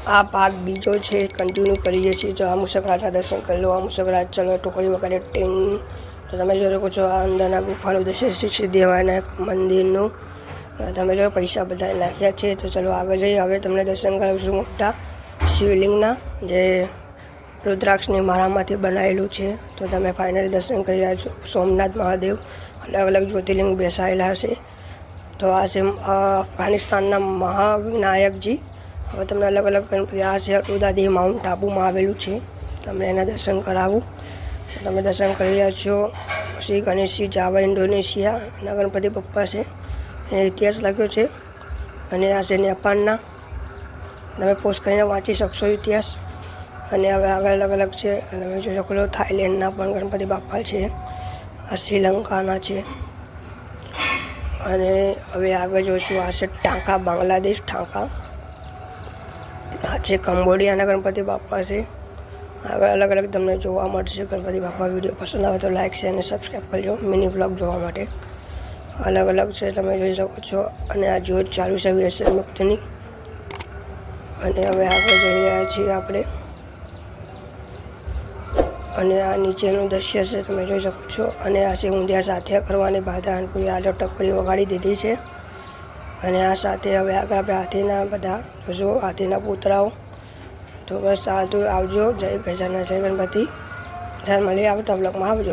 આ ભાગ બીજો છે, કન્ટિન્યુ કરીએ છીએ। જો આ મૂષકરાજના દર્શન કરી લો। આ મૂષકરાજ ચલો ટોકરી વગાડે ટીન। તો તમે જોઈ શકો છો આ અંદરના ગુફાનું દૃશ્ય છે, સિદ્ધિવિનાયક મંદિરનું। તમે જો પૈસા બધા નાખ્યા છે। તો ચલો આગળ જઈએ। હવે તમને દર્શન કરાવીશું મોટા શિવલિંગના, જે રુદ્રાક્ષની માળામાંથી બનાવેલું છે। તો તમે ફાઇનલી દર્શન કરી રહ્યા છો। સોમનાથ મહાદેવ અલગ અલગ જ્યોતિર્લિંગ બેસાયેલા છે। તો આ છે અફઘાનિસ્તાનના મહાવિનાયકજી। હવે તમને અલગ અલગ ગણપતિ, આ છે અટોદાદી માઉન્ટ આબુમાં આવેલું છે। તમને એના દર્શન કરાવું। તમે દર્શન કરી રહ્યા છો। શ્રી ગણેશજી જાવા ઇન્ડોનેશિયાના ગણપતિ બપ્પા છે, એને ઇતિહાસ લખ્યો છે। અને આ છે નેપાળના, તમે પોસ્ટ કરીને વાંચી શકશો ઇતિહાસ। અને હવે આગળ અલગ અલગ છે। અને તમે જોઈ શકો છો થાઈલેન્ડના પણ ગણપતિ બાપ્પા છે, આ શ્રીલંકાના છે। અને હવે આગળ જોઈશું, આ છે ઢાકા, બાંગ્લાદેશ ઢાકા। આ છે કંબોડિયાના ગણપતિ બાપ્પા છે। હવે અલગ અલગ તમને જોવા મળશે ગણપતિ બાપ્પા। વિડીયો પસંદ આવે તો લાઇક શેર અને સબસ્ક્રાઈબ કરજો મિની વ્લોગ જોવા માટે। અલગ અલગ છે, તમે જોઈ શકો છો। અને આ જ્યોત ચાલુ છે વ્યસન મુક્તની। અને હવે આગળ જઈ રહ્યા છીએ આપણે। અને આ નીચેનું દ્રશ્ય છે, તમે જોઈ શકો છો। અને આ છે ઊંધિયા સાથે કરવાની બાધા, પૂરી આલો ટકોરી વગાડી દીધી છે। અને આ સાથે હવે આગળ આપણે હાથીના બધા જોશું, હાથીના પૂતળાઓ। તો બસ સારું, આવજો। જય ગજાનન, જય ગણપતિ। મળીએ આવતા બ્લોગમાં, આવજો।